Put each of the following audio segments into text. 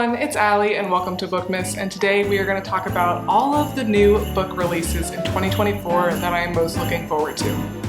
everyone, it's Allie and welcome to Bookmas, and today we are going to talk about all of the new book releases in 2024 that I am most looking forward to.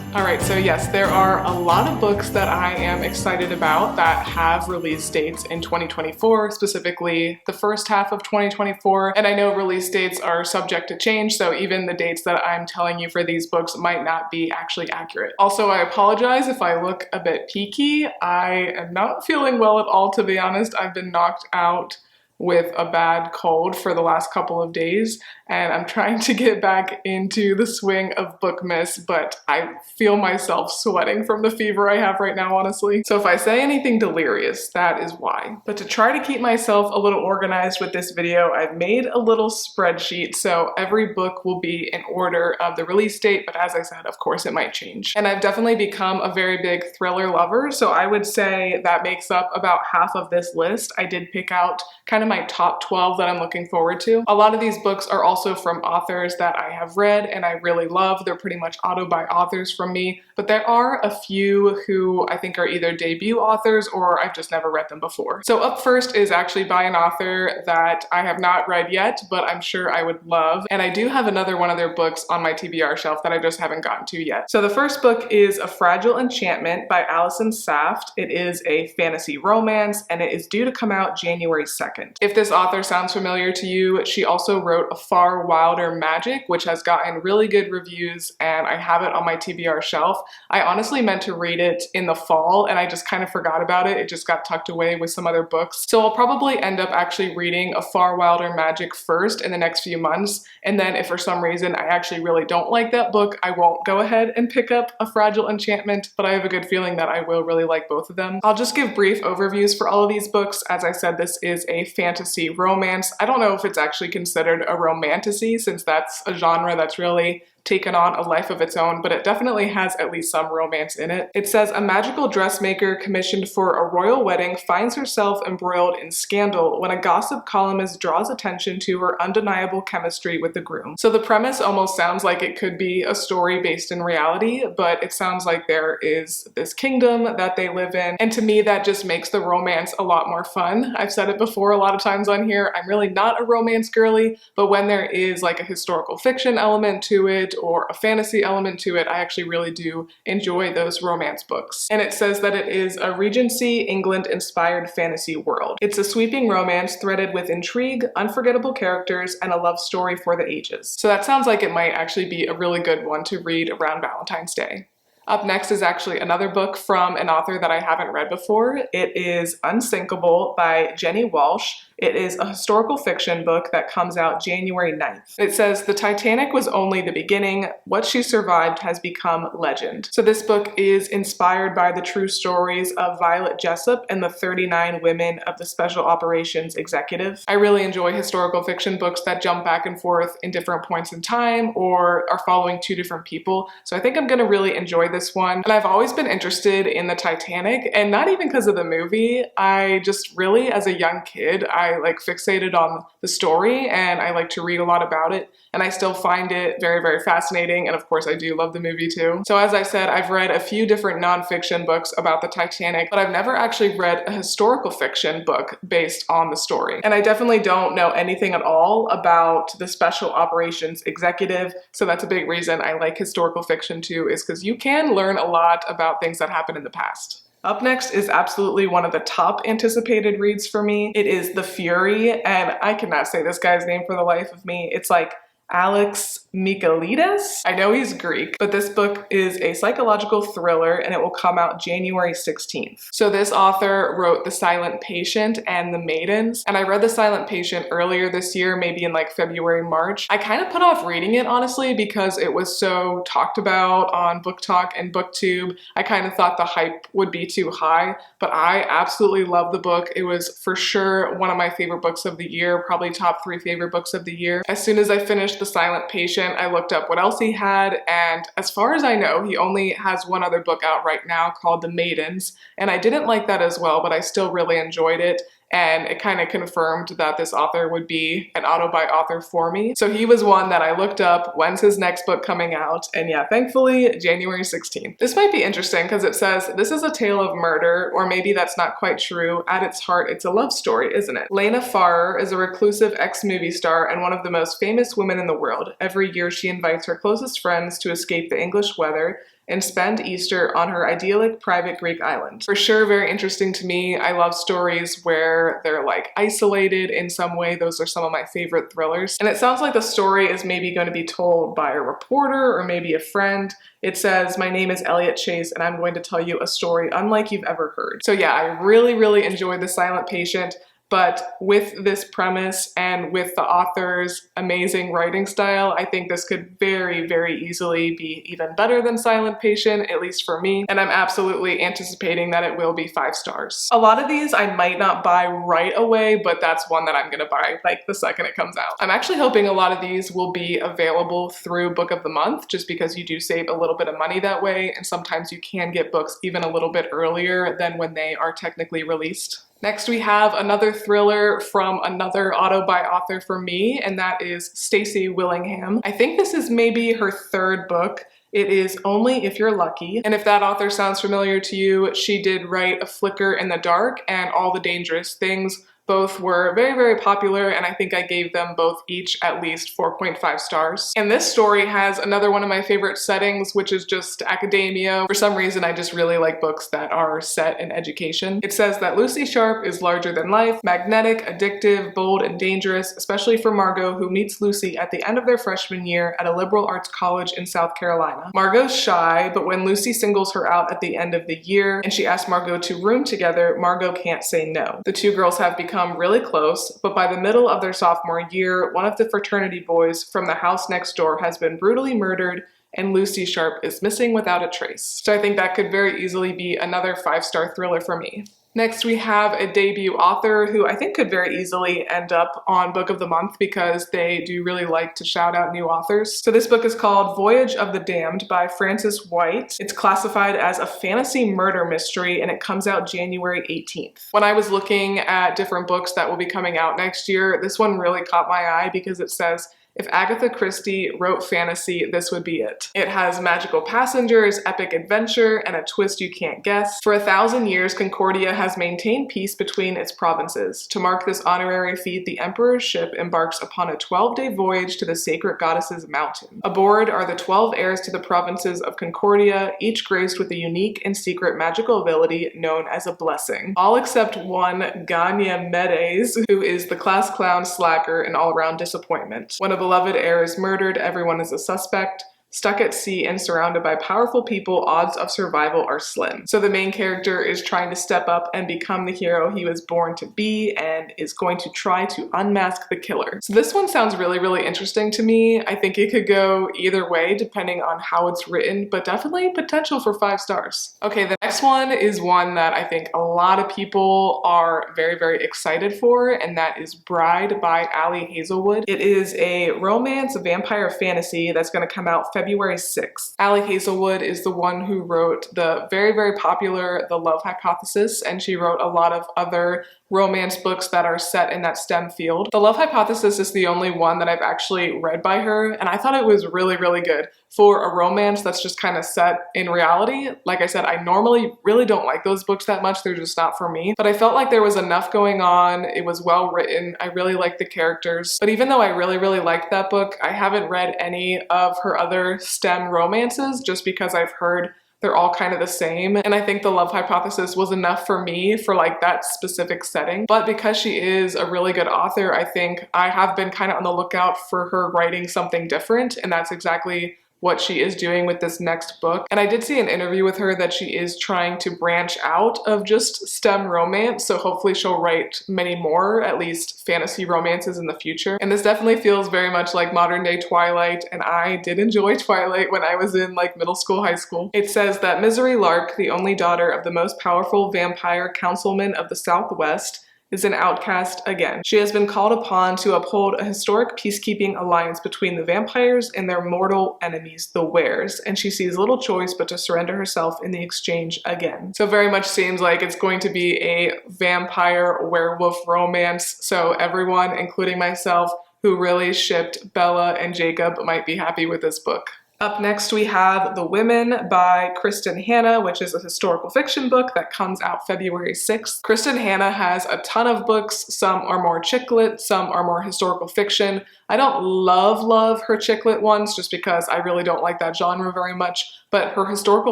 Alright, so yes, there are a lot of books that I am excited about that have release dates in 2024, specifically the first half of 2024, and I know release dates are subject to change, so even the dates that I'm telling you for these books might not be actually accurate. Also, I apologize if I look a bit peaky. I am not feeling well at all, to be honest. I've been knocked out with a bad cold for the last couple of days, and I'm trying to get back into the swing of Bookmas, but I feel myself sweating from the fever I have right now, honestly. So if I say anything delirious, that is why. But to try to keep myself a little organized with this video, I've made a little spreadsheet, so every book will be in order of the release date, but as I said, of course it might change. And I've definitely become a very big thriller lover, so I would say that makes up about half of this list. I did pick out kind of my top 12 that I'm looking forward to. A lot of these books are also from authors that I have read and I really love. They're pretty much auto-buy authors from me, but there are a few who I think are either debut authors or I've just never read them before. So up first is actually by an author that I have not read yet, but I'm sure I would love. And I do have another one of their books on my TBR shelf that I just haven't gotten to yet. So the first book is A Fragile Enchantment by Allison Saft. It is a fantasy romance and it is due to come out January 2nd. If this author sounds familiar to you, she also wrote A Far Wilder Magic, which has gotten really good reviews, and I have it on my TBR shelf. I honestly meant to read it in the fall, and I just kind of forgot about it. It just got tucked away with some other books. So I'll probably end up actually reading A Far Wilder Magic first in the next few months, and then if for some reason I actually really don't like that book, I won't go ahead and pick up A Fragile Enchantment, but I have a good feeling that I will really like both of them. I'll just give brief overviews for all of these books. As I said, this is a fantasy romance. I don't know if it's actually considered a romantasy, since that's a genre that's really taken on a life of its own, but it definitely has at least some romance in it. It says, a magical dressmaker commissioned for a royal wedding finds herself embroiled in scandal when a gossip columnist draws attention to her undeniable chemistry with the groom. So the premise almost sounds like it could be a story based in reality, but it sounds like there is this kingdom that they live in, and to me that just makes the romance a lot more fun. I've said it before a lot of times on here, I'm really not a romance girly, but when there is like a historical fiction element to it or a fantasy element to it, I actually really do enjoy those romance books. And it says that it is a Regency England inspired fantasy world. It's a sweeping romance threaded with intrigue, unforgettable characters, and a love story for the ages. So that sounds like it might actually be a really good one to read around Valentine's Day. Up next is actually another book from an author that I haven't read before. It is Unsinkable by Jenny Walsh. It is a historical fiction book that comes out January 9th. It says, the Titanic was only the beginning. What she survived has become legend. So this book is inspired by the true stories of Violet Jessup and the 39 women of the Special Operations Executive. I really enjoy historical fiction books that jump back and forth in different points in time or are following two different people. So I think I'm gonna really enjoy this one. And I've always been interested in the Titanic, and not even because of the movie. I just really, as a young kid, I like fixated on the story and I like to read a lot about it, and I still find it very, very fascinating, and of course I do love the movie too. So as I said, I've read a few different nonfiction books about the Titanic, but I've never actually read a historical fiction book based on the story. And I definitely don't know anything at all about the Special Operations Executive, so that's a big reason I like historical fiction too, is because you can learn a lot about things that happened in the past. Up next is absolutely one of the top anticipated reads for me. It is The Fury, and I cannot say this guy's name for the life of me. It's like Alex Michaelides. I know he's Greek, but this book is a psychological thriller and it will come out January 16th. So this author wrote The Silent Patient and The Maidens, and I read The Silent Patient earlier this year, maybe in like February, March. I kind of put off reading it, honestly, because it was so talked about on Book Talk and BookTube. I kind of thought the hype would be too high, but I absolutely love the book. It was for sure one of my favorite books of the year, probably top 3 favorite books of the year. As soon as I finished The Silent Patient, I looked up what else he had, and as far as I know, he only has one other book out right now called The Maidens, and I didn't like that as well, but I still really enjoyed it. and it kind of confirmed that this author would be an auto-buy-author for me. So he was one that I looked up, when's his next book coming out, and yeah, thankfully, January 16th. This might be interesting because it says, this is a tale of murder, or maybe that's not quite true. At its heart, it's a love story, isn't it? Lena Farrer is a reclusive ex-movie star and one of the most famous women in the world. Every year, she invites her closest friends to escape the English weather and spend Easter on her idyllic private Greek island. For sure, very interesting to me. I love stories where they're like isolated in some way. Those are some of my favorite thrillers. And it sounds like the story is maybe going to be told by a reporter or maybe a friend. It says, my name is Elliot Chase and I'm going to tell you a story unlike you've ever heard. So yeah, I really enjoyed The Silent Patient. But with this premise and with the author's amazing writing style, I think this could very easily be even better than Silent Patient, at least for me. And I'm absolutely anticipating that it will be 5 stars. A lot of these I might not buy right away, but that's one that I'm gonna buy like the second it comes out. I'm actually hoping a lot of these will be available through Book of the Month, just because you do save a little bit of money that way, and sometimes you can get books even a little bit earlier than when they are technically released. Next, we have another thriller from another auto-buy author for me, and that is Stacey Willingham. I think this is maybe her 3rd book. It is Only If You're Lucky. And if that author sounds familiar to you, she did write A Flicker in the Dark and All the Dangerous Things. Both were very popular, and I think I gave them both each at least 4.5 stars. And this story has another one of my favorite settings, which is just academia. For some reason, I just really like books that are set in education. It says that Lucy Sharp is larger than life, magnetic, addictive, bold, and dangerous, especially for Margot, who meets Lucy at the end of their freshman year at a liberal arts college in South Carolina. Margot's shy, but when Lucy singles her out at the end of the year and she asks Margot to room together, Margot can't say no. The two girls have become really close, but by the middle of their sophomore year, one of the fraternity boys from the house next door has been brutally murdered and Lucy Sharp is missing without a trace. So I think that could very easily be another 5-star thriller for me. Next, we have a debut author who I think could very easily end up on Book of the Month because they do really like to shout out new authors. So this book is called Voyage of the Damned by Frances White. It's classified as a fantasy murder mystery and it comes out January 18th. When I was looking at different books that will be coming out next year, this one really caught my eye because it says, if Agatha Christie wrote fantasy, this would be it. It has magical passengers, epic adventure, and a twist you can't guess. For 1,000 years, Concordia has maintained peace between its provinces. To mark this honorary feat, the Emperor's ship embarks upon a 12-day voyage to the sacred goddess's mountain. Aboard are the 12 heirs to the provinces of Concordia, each graced with a unique and secret magical ability known as a blessing. All except one, Ganyamedes, who is the class clown, slacker, and all-around disappointment. When a beloved heir is murdered, everyone is a suspect. Stuck at sea and surrounded by powerful people, odds of survival are slim. So the main character is trying to step up and become the hero he was born to be and is going to try to unmask the killer. So this one sounds really interesting to me. I think it could go either way depending on how it's written, but definitely potential for 5 stars. Okay, the next one is one that I think a lot of people are very excited for, and that is Bride by Ali Hazelwood. It is a romance vampire fantasy that's going to come out February 6th. Ali Hazelwood is the one who wrote the very popular The Love Hypothesis, and she wrote a lot of other romance books that are set in that STEM field. The Love Hypothesis is the only one that I've actually read by her, and I thought it was really good. For a romance that's just kind of set in reality, like I said, I normally really don't like those books that much, they're just not for me. But I felt like there was enough going on, it was well written, I really liked the characters. But even though I really liked that book, I haven't read any of her other STEM romances just because I've heard they're all kind of the same. And I think The Love Hypothesis was enough for me for like that specific setting. But because she is a really good author, I think I have been kind of on the lookout for her writing something different. And that's exactly what she is doing with this next book. And I did see an interview with her that she is trying to branch out of just STEM romance, so hopefully she'll write many more, at least fantasy romances in the future. And this definitely feels very much like modern day Twilight, and I did enjoy Twilight when I was in like middle school, high school. It says that Misery Lark, the only daughter of the most powerful vampire councilman of the Southwest, is an outcast again. She has been called upon to uphold a historic peacekeeping alliance between the vampires and their mortal enemies, the Wares, and she sees little choice but to surrender herself in the exchange again. So very much seems like it's going to be a vampire werewolf romance, so everyone, including myself, who really shipped Bella and Jacob might be happy with this book. Up next we have The Women by Kristen Hanna, which is a historical fiction book that comes out February 6th. Kristen Hanna has a ton of books. Some are more chick lit, some are more historical fiction. I don't love her chick lit ones just because I really don't like that genre very much, but her historical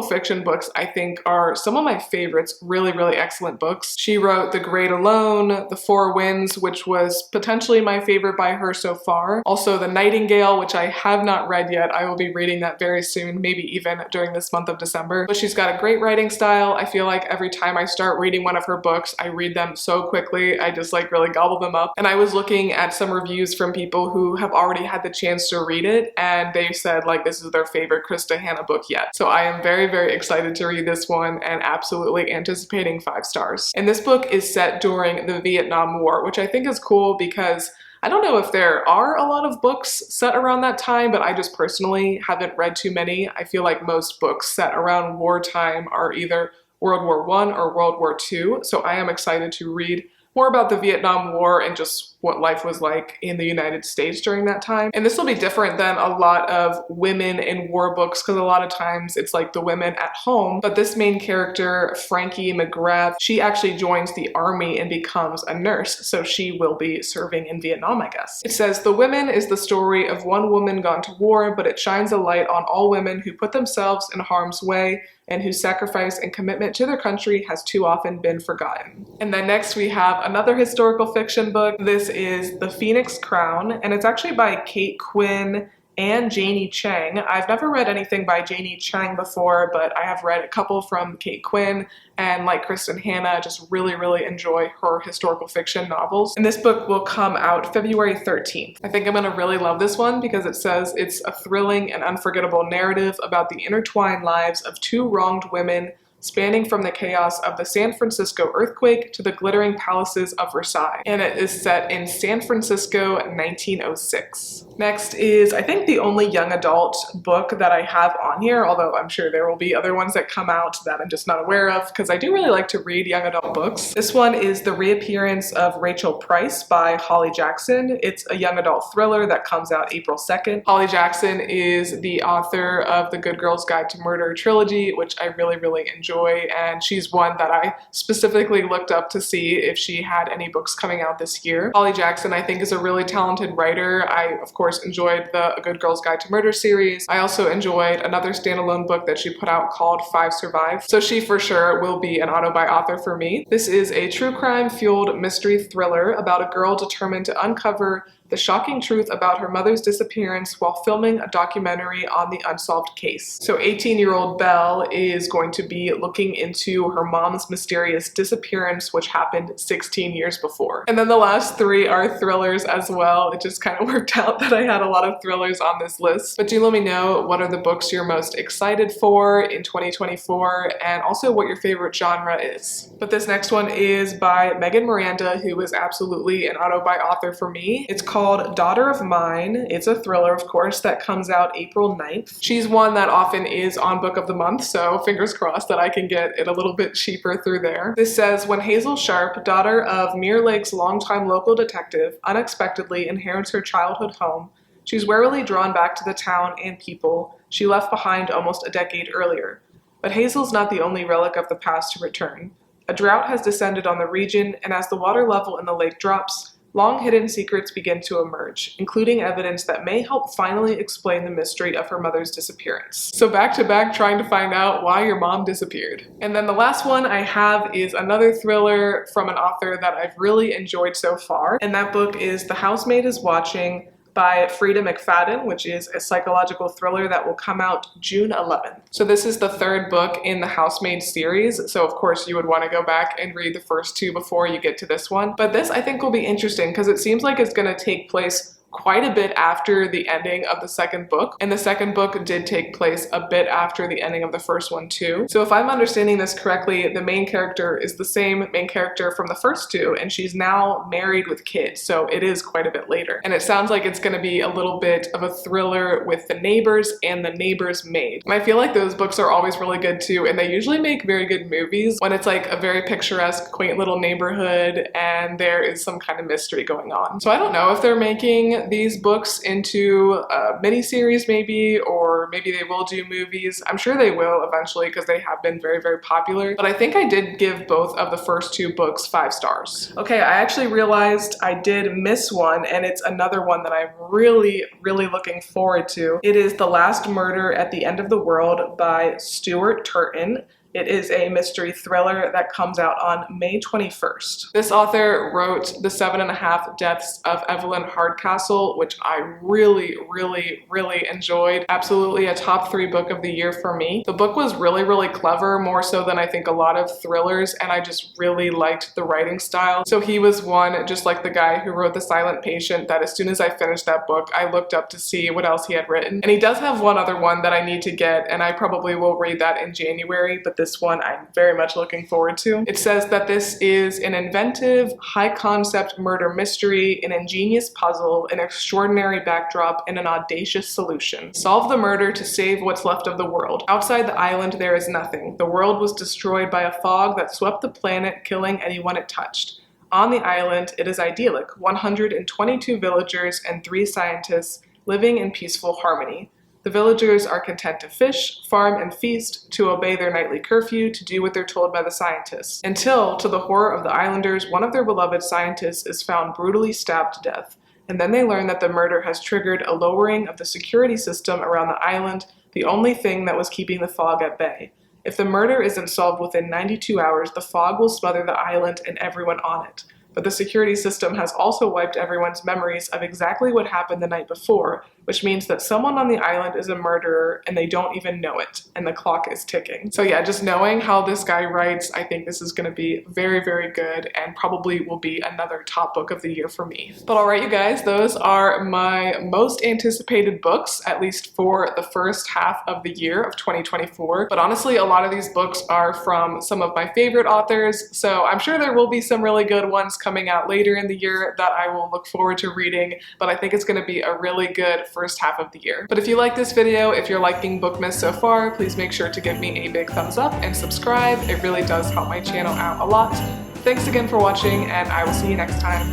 fiction books I think are some of my favorites, really excellent books. She wrote The Great Alone, The Four Winds, which was potentially my favorite by her so far. Also The Nightingale, which I have not read yet. I will be reading that very soon, maybe even during this month of December. But she's got a great writing style. I feel like every time I start reading one of her books, I read them so quickly. I just like really gobble them up. And I was looking at some reviews from people who have already had the chance to read it, and they said like this is their favorite Kristen Hanna book yet. So I am very excited to read this one and absolutely anticipating 5 stars. And this book is set during the Vietnam War, which I think is cool because I don't know if there are a lot of books set around that time, but I just personally haven't read too many. I feel like most books set around wartime are either World War I or World War II, so I am excited to read more about the Vietnam War and just what life was like in the United States during that time. And this will be different than a lot of women in war books because a lot of times it's like the women at home, but this main character, Frankie McGrath, she actually joins the army and becomes a nurse, so she will be serving in Vietnam, I guess. It says, The Women is the story of one woman gone to war, but it shines a light on all women who put themselves in harm's way and whose sacrifice and commitment to their country has too often been forgotten. And then next we have another historical fiction book. This is The Phoenix Crown, and it's actually by Kate Quinn and Janie Chang. I've never read anything by Janie Chang before, but I have read a couple from Kate Quinn, and like Kristen Hanna, just really enjoy her historical fiction novels. And this book will come out February 13th. I think I'm gonna really love this one because it says it's a thrilling and unforgettable narrative about the intertwined lives of 2 wronged women spanning from the chaos of the San Francisco earthquake to the glittering palaces of Versailles. And it is set in San Francisco, 1906. Next is, I think, the only young adult book that I have on here, although I'm sure there will be other ones that come out that I'm just not aware of, because I do really like to read young adult books. This one is The Reappearance of Rachel Price by Holly Jackson. It's a young adult thriller that comes out April 2nd. Holly Jackson is the author of the Good Girl's Guide to Murder trilogy, which I really enjoy, and she's one that I specifically looked up to see if she had any books coming out this year. Holly Jackson, I think, is a really talented writer. I, of course, enjoyed the A Good Girl's Guide to Murder series. I also enjoyed another standalone book that she put out called 5 Survive, so she for sure will be an auto-buy author for me. This is a true crime-fueled mystery thriller about a girl determined to uncover the shocking truth about her mother's disappearance while filming a documentary on the unsolved case. So 18-year-old Belle is going to be looking into her mom's mysterious disappearance, which happened 16 years before. And then the last 3 are thrillers as well. It just kind of worked out that I had a lot of thrillers on this list. But do let me know what are the books you're most excited for in 2024 and also what your favorite genre is. But this next one is by Megan Miranda, who is absolutely an auto-buy author for me. It's called Daughter of Mine. It's a thriller, of course, that comes out April 9th. She's one that often is on Book of the Month, so fingers crossed that I can get it a little bit cheaper through there. This says, when Hazel Sharp, daughter of Mirror Lake's longtime local detective, unexpectedly inherits her childhood home, she's warily drawn back to the town and people she left behind almost a decade earlier. But Hazel's not the only relic of the past to return. A drought has descended on the region, and as the water level in the lake drops, long-hidden secrets begin to emerge, including evidence that may help finally explain the mystery of her mother's disappearance. So back to back trying to find out why your mom disappeared. And then the last one I have is another thriller from an author that I've really enjoyed so far, and that book is The Housemaid is Watching by Frida McFadden, which is a psychological thriller that will come out June 11th. So this is the 3rd book in the Housemaid series, so of course you would want to go back and read the first 2 before you get to this one. But this I think will be interesting because it seems like it's going to take place quite a bit after the ending of the second book, and the second book did take place a bit after the ending of the first one too. So if I'm understanding this correctly, the main character is the same main character from the first two, and she's now married with kids, so it is quite a bit later. And it sounds like it's going to be a little bit of a thriller with the neighbors and the neighbor's maid. And I feel like those books are always really good too, and they usually make very good movies when it's like a very picturesque, quaint little neighborhood and there is some kind of mystery going on. So I don't know if they're making these books into a miniseries maybe, or maybe they will do movies. I'm sure they will eventually because they have been very, very popular. But I think I did give both of the first two books 5 stars. Okay, I actually realized I did miss one, and it's another one that I'm really, really looking forward to. It is The Last Murder at the End of the World by Stuart Turton. It is a mystery thriller that comes out on May 21st. This author wrote The 7.5 Deaths of Evelyn Hardcastle, which I really, really, really enjoyed. Absolutely a top 3 book of the year for me. The book was really, really clever, more so than I think a lot of thrillers, and I just really liked the writing style. So he was one, just like the guy who wrote The Silent Patient, that as soon as I finished that book, I looked up to see what else he had written. And he does have one other one that I need to get, and I probably will read that in January, but this one I'm very much looking forward to. It says that this is an inventive, high-concept murder mystery, an ingenious puzzle, an extraordinary backdrop, and an audacious solution. Solve the murder to save what's left of the world. Outside the island, there is nothing. The world was destroyed by a fog that swept the planet, killing anyone it touched. On the island, it is idyllic. 122 villagers and 3 scientists living in peaceful harmony. The villagers are content to fish, farm, and feast, to obey their nightly curfew, to do what they're told by the scientists. Until, to the horror of the islanders, one of their beloved scientists is found brutally stabbed to death. And then they learn that the murder has triggered a lowering of the security system around the island, the only thing that was keeping the fog at bay. If the murder isn't solved within 92 hours, the fog will smother the island and everyone on it. But the security system has also wiped everyone's memories of exactly what happened the night before, which means that someone on the island is a murderer and they don't even know it, and the clock is ticking. So yeah, just knowing how this guy writes, I think this is going to be very, very good and probably will be another top book of the year for me. But alright you guys, those are my most anticipated books, at least for the first half of the year of 2024. But honestly, a lot of these books are from some of my favorite authors, so I'm sure there will be some really good ones coming out later in the year that I will look forward to reading, but I think it's going to be a really good first half of the year. But if you like this video, if you're liking Bookmas so far, please make sure to give me a big thumbs up and subscribe. It really does help my channel out a lot. Thanks again for watching, and I will see you next time.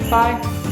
Bye!